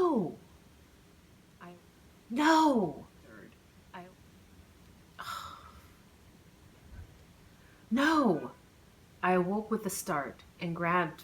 No! No! No! I awoke with a start and grabbed.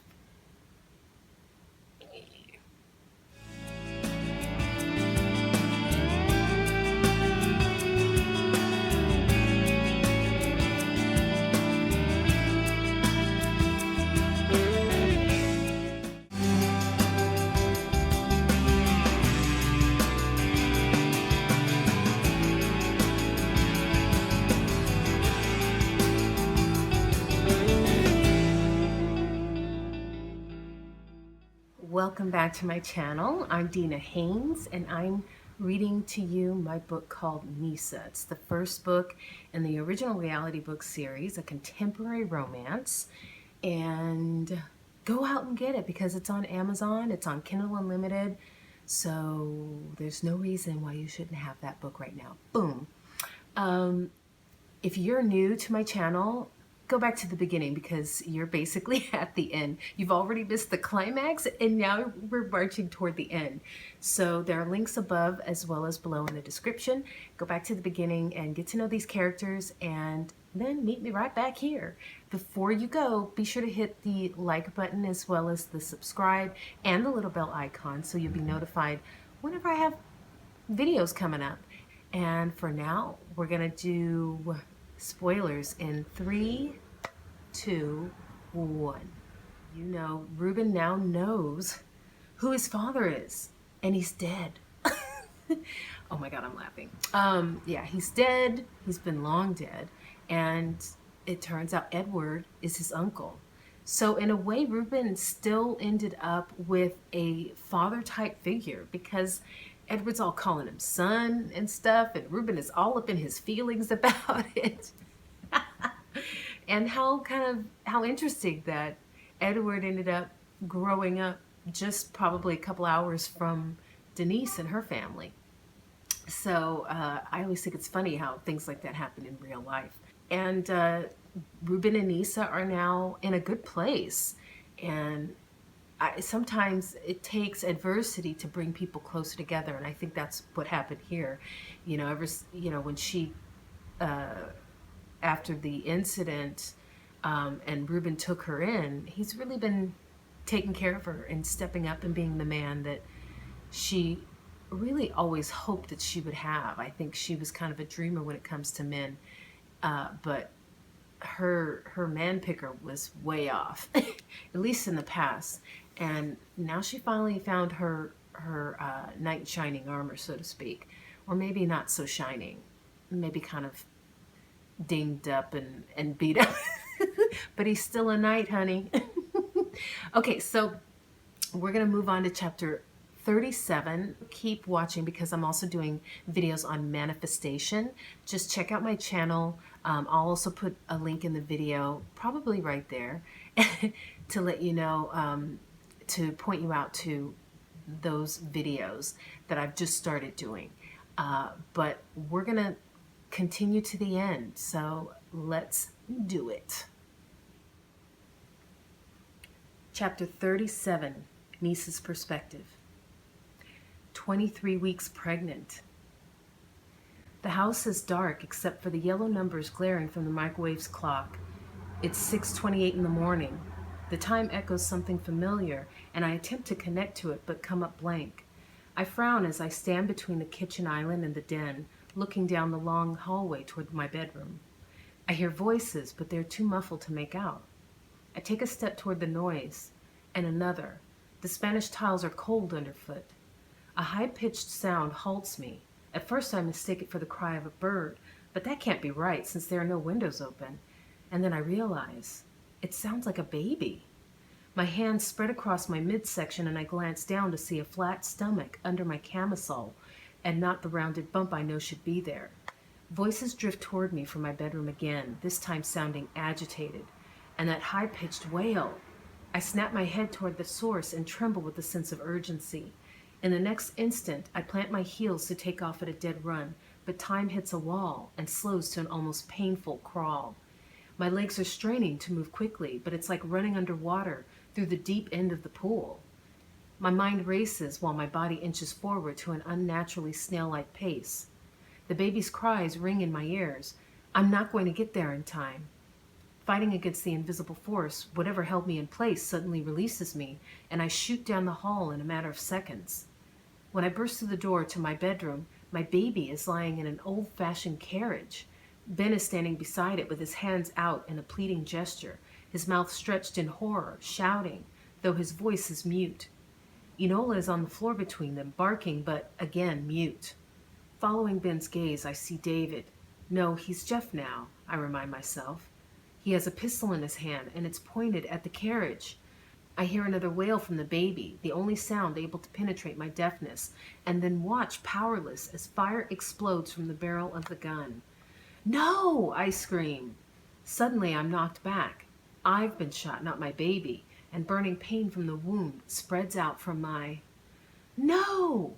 Welcome back to my channel. I'm Dina Haynes, and I'm reading to you my book called Neesa. It's the first book in the original reality book series, a contemporary romance. And go out and get it because it's on Amazon, it's on Kindle Unlimited, so there's no reason why you shouldn't have that book right now. Boom. If you're new to my channel, go back to the beginning because you're basically at the end. You've already missed the climax and now we're marching toward the end. So there are links above as well as below in the description. Go back to the beginning and get to know these characters and then meet me right back here. Before you go, be sure to hit the like button as well as the subscribe and the little bell icon so you'll be notified whenever I have videos coming up. And for now, we're gonna do spoilers in 3, 2, 1. You know, Reuben now knows who his father is, and he's dead. Oh my God, I'm laughing. Yeah, he's dead. He's been long dead. And it turns out Edward is his uncle. So in a way, Reuben still ended up with a father-type figure because Edward's all calling him son and stuff, and Reuben is all up in his feelings about it. And how interesting that Edward ended up growing up just probably a couple hours from Denise and her family. So I always think it's funny how things like that happen in real life. And Reuben and Neesa are now in a good place. And sometimes it takes adversity to bring people closer together, and I think that's what happened here. You know, when she, after the incident, and Reuben took her in, he's really been taking care of her and stepping up and being the man that she really always hoped that she would have. I think she was kind of a dreamer when it comes to men, but her man picker was way off, at least in the past. And now she finally found her knight in shining armor, so to speak, or maybe not so shining, maybe kind of dinged up and beat up, but he's still a knight, honey. Okay, so we're gonna move on to chapter 37. Keep watching because I'm also doing videos on manifestation. Just check out my channel. I'll also put a link in the video, probably right there, to let you know, to point you out to those videos that I've just started doing. But we're gonna continue to the end, so let's do it. Chapter 37, Neesa's perspective. 23 weeks pregnant. The house is dark except for the yellow numbers glaring from the microwave's clock. It's 6:28 in the morning. The time echoes something familiar, and I attempt to connect to it but come up blank. I frown as I stand between the kitchen island and the den, looking down the long hallway toward my bedroom. I hear voices, but they're too muffled to make out. I take a step toward the noise, and another. The Spanish tiles are cold underfoot. A high-pitched sound halts me. At first I mistake it for the cry of a bird, but that can't be right since there are no windows open. And then I realize it sounds like a baby. My hands spread across my midsection and I glance down to see a flat stomach under my camisole and not the rounded bump I know should be there. Voices drift toward me from my bedroom again, this time sounding agitated, and that high-pitched wail. I snap my head toward the source and tremble with a sense of urgency. In the next instant, I plant my heels to take off at a dead run, but time hits a wall and slows to an almost painful crawl. My legs are straining to move quickly, but it's like running underwater through the deep end of the pool. My mind races while my body inches forward to an unnaturally snail-like pace. The baby's cries ring in my ears. I'm not going to get there in time. Fighting against the invisible force, whatever held me in place suddenly releases me, and I shoot down the hall in a matter of seconds. When I burst through the door to my bedroom, my baby is lying in an old-fashioned carriage. Ben is standing beside it with his hands out in a pleading gesture, his mouth stretched in horror, shouting, though his voice is mute. Enola is on the floor between them, barking, but again mute. Following Ben's gaze, I see David. No, he's Jeff now, I remind myself. He has a pistol in his hand, and it's pointed at the carriage. I hear another wail from the baby, the only sound able to penetrate my deafness, and then watch powerless as fire explodes from the barrel of the gun. No! I scream. Suddenly I'm knocked back. I've been shot, not my baby, and burning pain from the wound spreads out from my... No!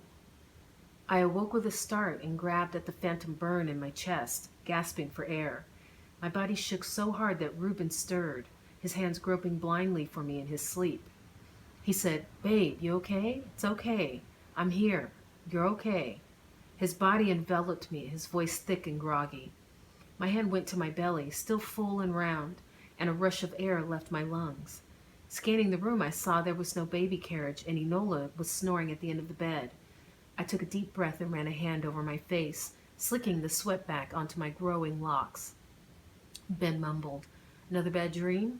I awoke with a start and grabbed at the phantom burn in my chest, gasping for air. My body shook so hard that Reuben stirred, his hands groping blindly for me in his sleep. He said, "Babe, you okay? It's okay. I'm here. You're okay." His body enveloped me, his voice thick and groggy. My hand went to my belly, still full and round, and a rush of air left my lungs. Scanning the room, I saw there was no baby carriage, and Enola was snoring at the end of the bed. I took a deep breath and ran a hand over my face, slicking the sweat back onto my growing locks. Ben mumbled, "Another bad dream?"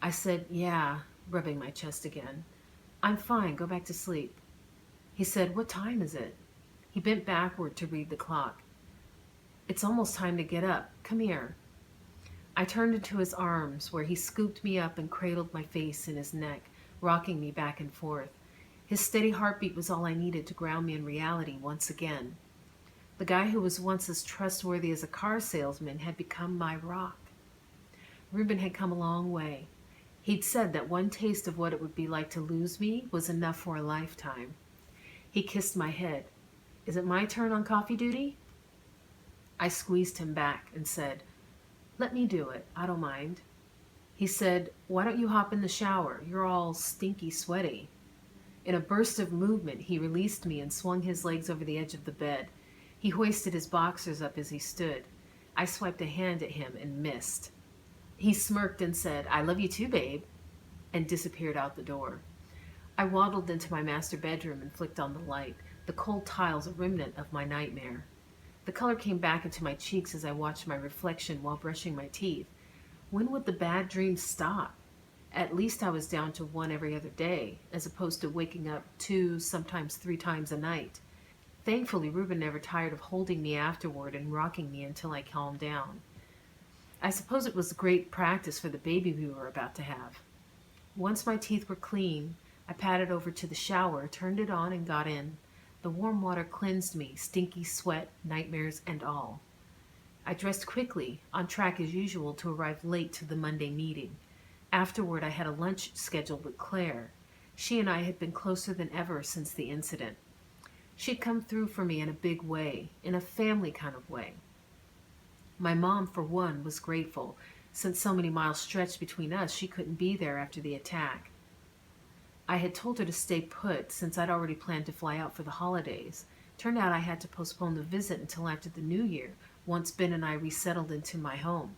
I said, "Yeah," rubbing my chest again. "I'm fine. Go back to sleep." He said, "What time is it?" He bent backward to read the clock. "It's almost time to get up. Come here." I turned into his arms, where he scooped me up and cradled my face in his neck, rocking me back and forth. His steady heartbeat was all I needed to ground me in reality once again. The guy who was once as trustworthy as a car salesman had become my rock. Reuben had come a long way. He'd said that one taste of what it would be like to lose me was enough for a lifetime. He kissed my head. "Is it my turn on coffee duty?" I squeezed him back and said, "Let me do it. I don't mind." He said, "Why don't you hop in the shower? You're all stinky sweaty." In a burst of movement, he released me and swung his legs over the edge of the bed. He hoisted his boxers up as he stood. I swiped a hand at him and missed. He smirked and said, "I love you too, babe," and disappeared out the door. I waddled into my master bedroom and flicked on the light, the cold tiles a remnant of my nightmare. The color came back into my cheeks as I watched my reflection while brushing my teeth. When would the bad dreams stop? At least I was down to one every other day, as opposed to waking up 2, sometimes 3 times a night. Thankfully, Reuben never tired of holding me afterward and rocking me until I calmed down. I suppose it was great practice for the baby we were about to have. Once my teeth were clean, I padded over to the shower, turned it on, and got in. The warm water cleansed me, stinky sweat, nightmares, and all. I dressed quickly, on track as usual to arrive late to the Monday meeting. Afterward, I had a lunch scheduled with Claire. She and I had been closer than ever since the incident. She'd come through for me in a big way, in a family kind of way. My mom, for one, was grateful. Since so many miles stretched between us, she couldn't be there after the attack. I had told her to stay put since I'd already planned to fly out for the holidays. Turned out I had to postpone the visit until after the New Year, once Ben and I resettled into my home.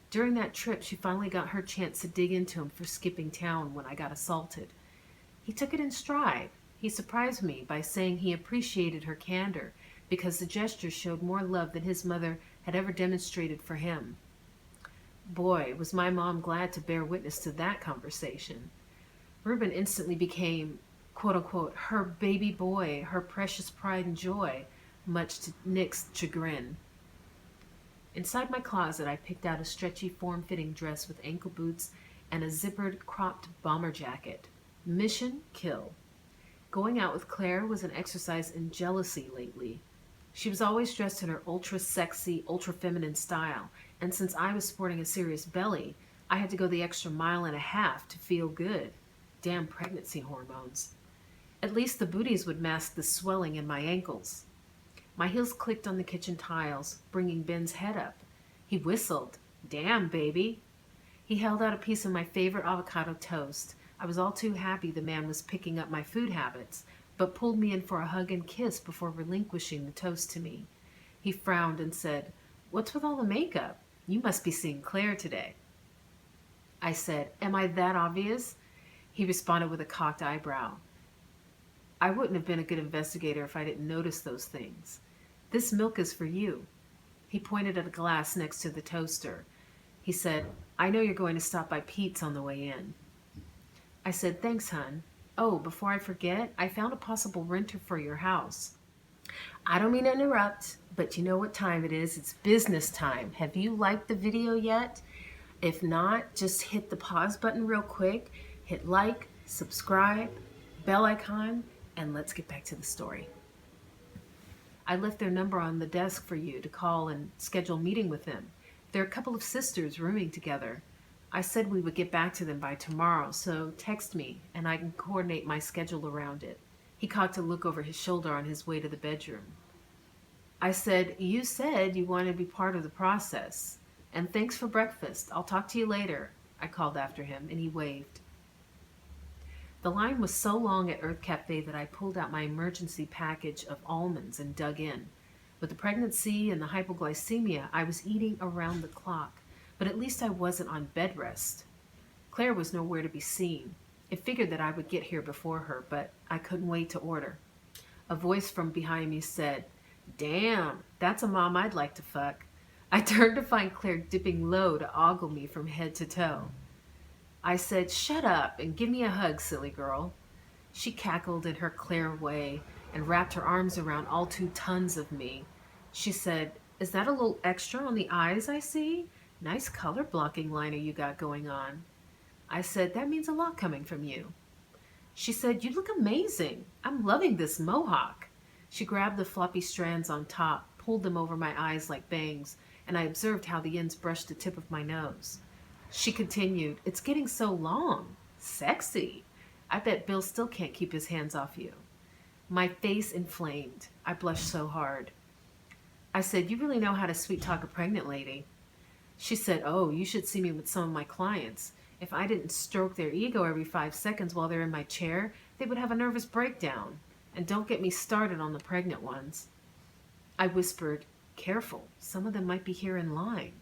During that trip, she finally got her chance to dig into him for skipping town when I got assaulted. He took it in stride. He surprised me by saying he appreciated her candor because the gesture showed more love than his mother had ever demonstrated for him. Boy, was my mom glad to bear witness to that conversation. Reuben instantly became, quote-unquote, her baby boy, her precious pride and joy, much to Nick's chagrin. Inside my closet, I picked out a stretchy, form-fitting dress with ankle boots and a zippered, cropped bomber jacket. Mission: kill. Going out with Claire was an exercise in jealousy lately. She was always dressed in her ultra-sexy, ultra-feminine style, and since I was sporting a serious belly, I had to go the extra mile and a half to feel good. Damn pregnancy hormones. At least the booties would mask the swelling in my ankles. My heels clicked on the kitchen tiles, bringing Ben's head up. He whistled. "Damn, baby." He held out a piece of my favorite avocado toast. I was all too happy the man was picking up my food habits, but pulled me in for a hug and kiss before relinquishing the toast to me. He frowned and said, "What's with all the makeup? You must be seeing Claire today." I said, "Am I that obvious?" He responded with a cocked eyebrow. "I wouldn't have been a good investigator if I didn't notice those things. This milk is for you." He pointed at a glass next to the toaster. He said, "I know you're going to stop by Pete's on the way in." I said, "Thanks, hun. Oh, before I forget, I found a possible renter for your house." I don't mean to interrupt, but you know what time it is. It's business time. Have you liked the video yet? If not, just hit the pause button real quick, hit like, subscribe, bell icon, and let's get back to the story. I left their number on the desk for you to call and schedule a meeting with them. They're a couple of sisters rooming together. I said we would get back to them by tomorrow, so text me and I can coordinate my schedule around it. He cocked a look over his shoulder on his way to the bedroom. I said, "You said you wanted to be part of the process. And thanks for breakfast. I'll talk to you later," I called after him, and he waved. The line was so long at Earth Cafe that I pulled out my emergency package of almonds and dug in. With the pregnancy and the hypoglycemia, I was eating around the clock, but at least I wasn't on bed rest. Claire was nowhere to be seen. I figured that I would get here before her, but I couldn't wait to order. A voice from behind me said, "Damn, that's a mom I'd like to fuck." I turned to find Claire dipping low to ogle me from head to toe. I said, "Shut up and give me a hug, silly girl." She cackled in her Claire way and wrapped her arms around all 2 tons of me. She said, "Is that a little extra on the eyes I see? Nice color blocking liner you got going on." I said, "That means a lot coming from you." She said, "You look amazing. I'm loving this mohawk." She grabbed the floppy strands on top, pulled them over my eyes like bangs, and I observed how the ends brushed the tip of my nose. She continued, "It's getting so long. Sexy. I bet Bill still can't keep his hands off you." My face inflamed. I blushed so hard. I said, "You really know how to sweet talk a pregnant lady." She said, "Oh, you should see me with some of my clients. If I didn't stroke their ego every 5 seconds while they're in my chair, they would have a nervous breakdown. And don't get me started on the pregnant ones." I whispered, "Careful, some of them might be here in line."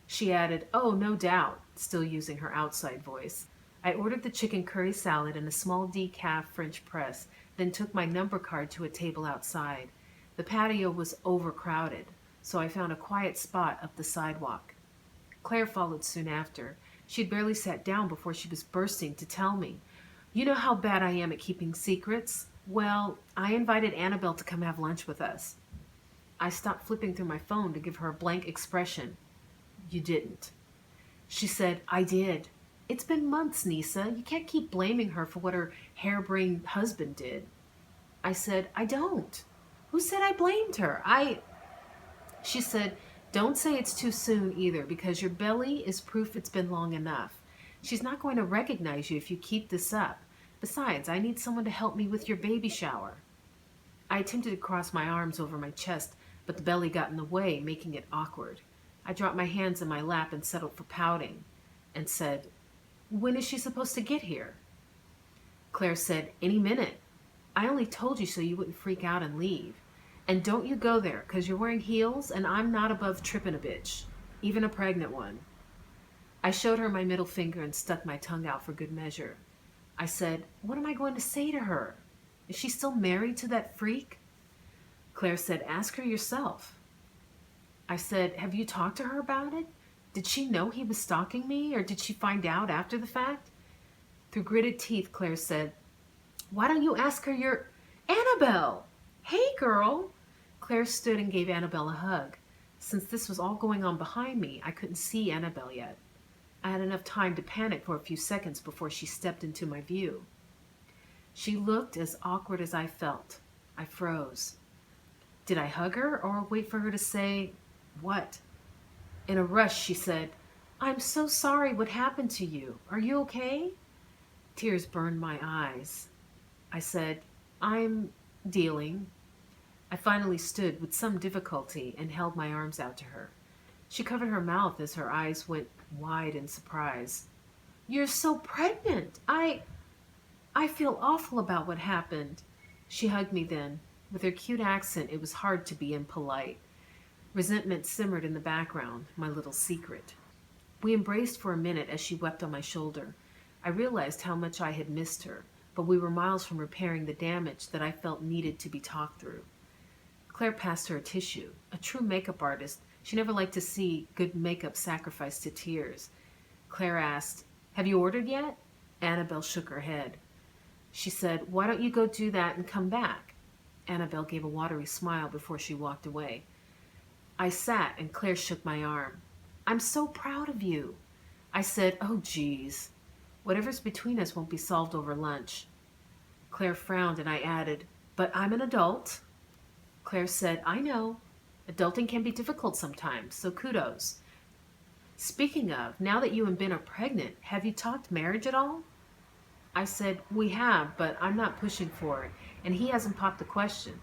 She added, "Oh, no doubt," still using her outside voice. I ordered the chicken curry salad and a small decaf French press, then took my number card to a table outside. The patio was overcrowded, so I found a quiet spot up the sidewalk. Claire followed soon after. She'd barely sat down before she was bursting to tell me, "You know how bad I am at keeping secrets? Well, I invited Annabelle to come have lunch with us." I stopped flipping through my phone to give her a blank expression. "You didn't." She said, "I did. It's been months, Neesa. You can't keep blaming her for what her harebrained husband did." I said, "I don't. Who said I blamed her? She said, "Don't say it's too soon either, because your belly is proof it's been long enough. She's not going to recognize you if you keep this up. Besides, I need someone to help me with your baby shower." I attempted to cross my arms over my chest, but the belly got in the way, making it awkward. I dropped my hands in my lap and settled for pouting, and said, "When is she supposed to get here?" Claire said, "Any minute. I only told you so you wouldn't freak out and leave. And don't you go there, 'cause you're wearing heels, and I'm not above tripping a bitch, even a pregnant one." I showed her my middle finger and stuck my tongue out for good measure. I said, "What am I going to say to her? Is she still married to that freak?" Claire said, "Ask her yourself." I said, "Have you talked to her about it? Did she know he was stalking me, or did she find out after the fact?" Through gritted teeth, Claire said, "Why don't you ask her your—" "Annabelle! Hey, girl!" Claire stood and gave Annabelle a hug. Since this was all going on behind me, I couldn't see Annabelle yet. I had enough time to panic for a few seconds before she stepped into my view. She looked as awkward as I felt. I froze. Did I hug her or wait for her to say, "What?" In a rush, she said, "I'm so sorry what happened to you. Are you okay?" Tears burned my eyes. I said, "I'm dealing." I finally stood with some difficulty and held my arms out to her. She covered her mouth as her eyes went wide in surprise. You're so pregnant. I feel awful about what happened. She hugged me then. With her cute accent, it was hard to be impolite. Resentment simmered in the background, my little secret. We embraced for a minute as she wept on my shoulder. I realized how much I had missed her, but we were miles from repairing the damage that I felt needed to be talked through. Claire passed her a tissue. A true makeup artist, she never liked to see good makeup sacrificed to tears. Claire asked, "Have you ordered yet?" Annabelle shook her head. She said, "Why don't you go do that and come back?" Annabelle gave a watery smile before she walked away. I sat and Claire shook my arm. "I'm so proud of you." I said, "Oh, geez. Whatever's between us won't be solved over lunch." Claire frowned and I added, "But I'm an adult." Claire said, "I know. Adulting can be difficult sometimes, so kudos. Speaking of, now that you and Ben are pregnant, have you talked marriage at all?" I said, "We have, but I'm not pushing for it, and he hasn't popped the question.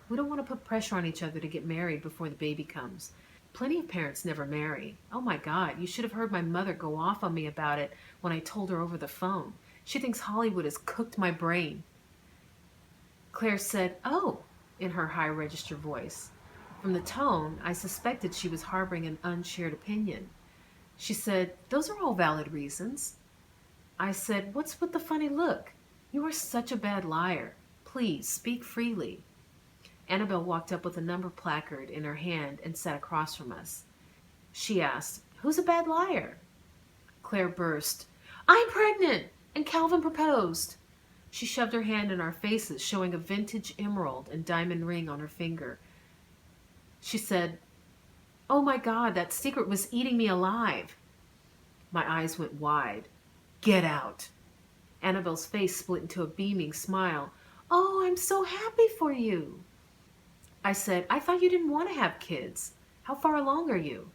We don't want to put pressure on each other to get married before the baby comes. Plenty of parents never marry. Oh my God, you should have heard my mother go off on me about it when I told her over the phone. She thinks Hollywood has cooked my brain." Claire said, "Oh," in her high register voice. From the tone, I suspected she was harboring an unshared opinion. She said, "Those are all valid reasons." I said, "What's with the funny look? You are such a bad liar. Please speak freely." Annabelle walked up with a number placard in her hand and sat across from us. She asked, "Who's a bad liar?" Claire burst, "I'm pregnant, and Calvin proposed." She shoved her hand in our faces, showing a vintage emerald and diamond ring on her finger. She said, "Oh my God, that secret was eating me alive." My eyes went wide. "Get out." Annabelle's face split into a beaming smile. "Oh, I'm so happy for you." I said, "I thought you didn't want to have kids. How far along are you?"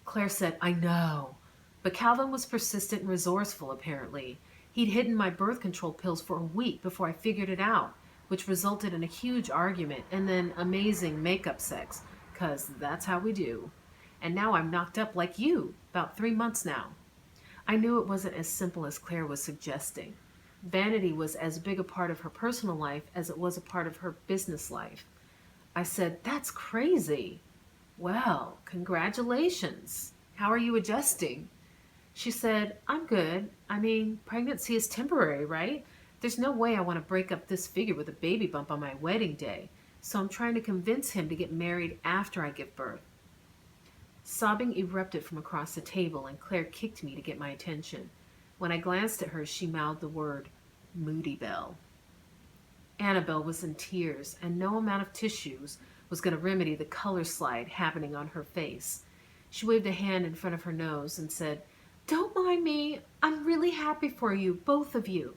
Claire said, "I know." But Calvin was persistent and resourceful, apparently. He'd hidden my birth control pills for a week before I figured it out, which resulted in a huge argument and then amazing makeup sex, 'cause that's how we do. And now I'm knocked up like you, about 3 months now. I knew it wasn't as simple as Claire was suggesting. Vanity was as big a part of her personal life as it was a part of her business life. I said, "That's crazy." "Well, congratulations. How are you adjusting?" She said, "I'm good. I mean, pregnancy is temporary, right? There's no way I want to break up this figure with a baby bump on my wedding day. So I'm trying to convince him to get married after I give birth." Sobbing erupted from across the table, and Claire kicked me to get my attention. When I glanced at her, she mouthed the word, "Moody Bell." Annabelle was in tears, and no amount of tissues was going to remedy the color slide happening on her face. She waved a hand in front of her nose and said, "Don't mind me. I'm really happy for you, both of you."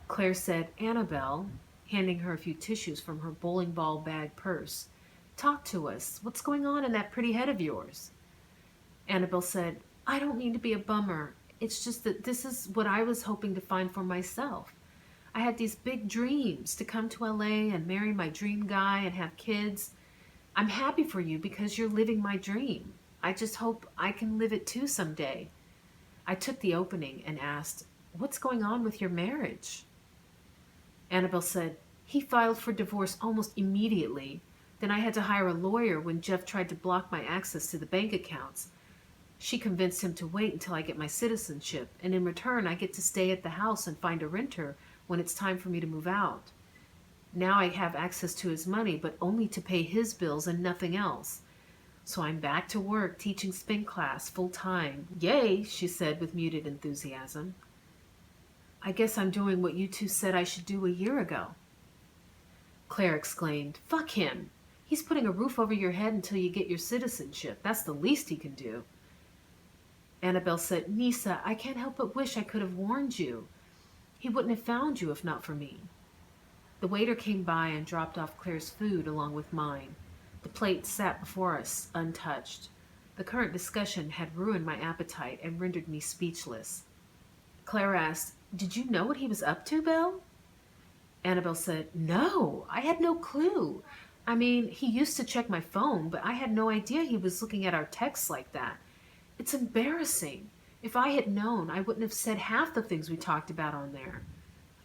Claire said, "Annabelle," handing her a few tissues from her bowling ball bag purse, "talk to us. What's going on in that pretty head of yours?" Annabelle said, "I don't mean to be a bummer. It's just that this is what I was hoping to find for myself. I had these big dreams to come to LA and marry my dream guy and have kids. I'm happy for you because you're living my dream. I just hope I can live it too someday." I took the opening and asked, "What's going on with your marriage?" Annabelle said, "He filed for divorce almost immediately. Then I had to hire a lawyer when Jeff tried to block my access to the bank accounts. She convinced him to wait until I get my citizenship, and in return I get to stay at the house and find a renter when it's time for me to move out. Now I have access to his money, but only to pay his bills and nothing else. So I'm back to work teaching spin class full time. Yay," she said with muted enthusiasm. "I guess I'm doing what you two said I should do a year ago." Claire exclaimed, "Fuck him. He's putting a roof over your head until you get your citizenship. That's the least he can do." Annabelle said, "Neesa, I can't help but wish I could have warned you. He wouldn't have found you if not for me." The waiter came by and dropped off Claire's food along with mine. The plate sat before us, untouched. The current discussion had ruined my appetite and rendered me speechless. Claire asked, "Did you know what he was up to, Belle?" Annabelle said, "No, I had no clue. I mean, he used to check my phone, but I had no idea he was looking at our texts like that. It's embarrassing. If I had known, I wouldn't have said half the things we talked about on there.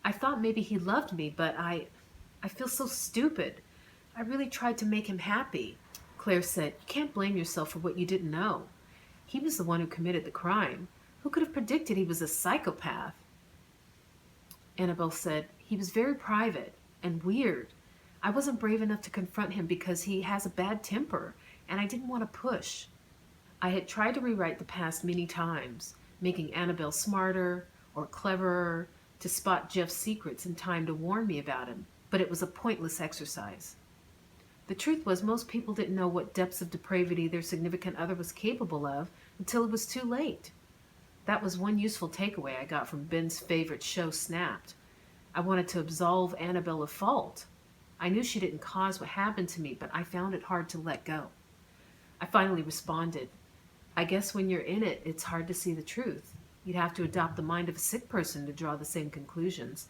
I thought maybe he loved me, but I feel so stupid. I really tried to make him happy. Claire said, "You can't blame yourself for what you didn't know. He was the one who committed the crime. Who could have predicted he was a psychopath?" Annabelle said, "He was very private and weird. I wasn't brave enough to confront him because he has a bad temper, and I didn't want to push. I had tried to rewrite the past many times, making Annabelle smarter or cleverer to spot Jeff's secrets in time to warn me about him, but it was a pointless exercise. The truth was, most people didn't know what depths of depravity their significant other was capable of until it was too late. That was one useful takeaway I got from Ben's favorite show, Snapped. I wanted to absolve Annabelle of fault. I knew she didn't cause what happened to me, but I found it hard to let go. I finally responded, I guess when you're in it, it's hard to see the truth. You'd have to adopt the mind of a sick person to draw the same conclusions.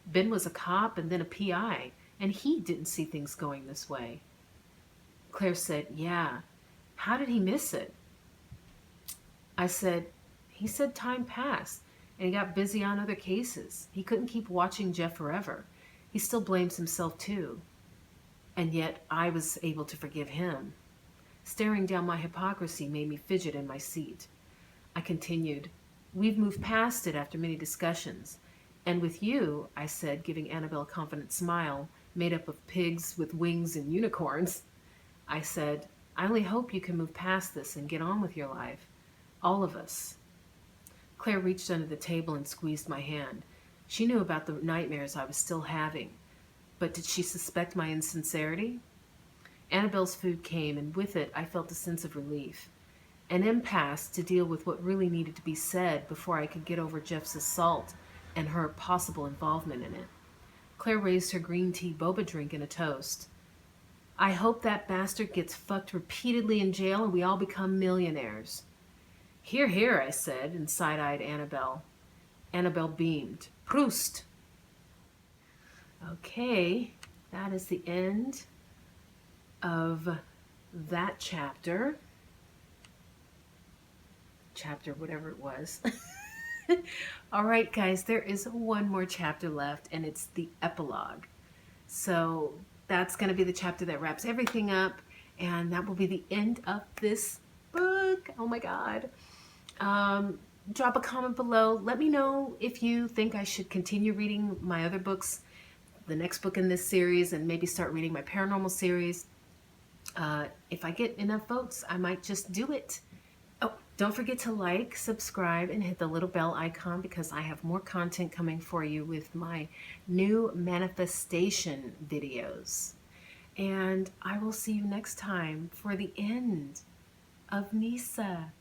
Ben was a cop and then a PI, and he didn't see things going this way." Claire said, "Yeah. How did he miss it?" I said, "He said time passed, and he got busy on other cases. He couldn't keep watching Jeff forever. He still blames himself too. And yet I was able to forgive him." Staring down my hypocrisy made me fidget in my seat. I continued, "We've moved past it after many discussions. And with you," I said, giving Annabelle a confident smile, made up of pigs with wings and unicorns. I said, "I only hope you can move past this and get on with your life. All of us." Claire reached under the table and squeezed my hand. She knew about the nightmares I was still having. But did she suspect my insincerity? Annabelle's food came, and with it I felt a sense of relief. An impasse to deal with what really needed to be said before I could get over Jeff's assault and her possible involvement in it. Claire raised her green tea boba drink in a toast. "I hope that bastard gets fucked repeatedly in jail and we all become millionaires." "Hear, hear," I said, and side-eyed Annabelle. Annabelle beamed. "Proust!" Okay, that is the end of that chapter. Chapter whatever it was. All right, guys, there is one more chapter left, and it's the epilogue. So that's going to be the chapter that wraps everything up, and that will be the end of this book. Oh my God. Drop a comment below. Let me know if you think I should continue reading my other books, the next book in this series, and maybe start reading my paranormal series. If I get enough votes, I might just do it. Oh, don't forget to like, subscribe, and hit the little bell icon because I have more content coming for you with my new manifestation videos. And I will see you next time for the end of Neesa.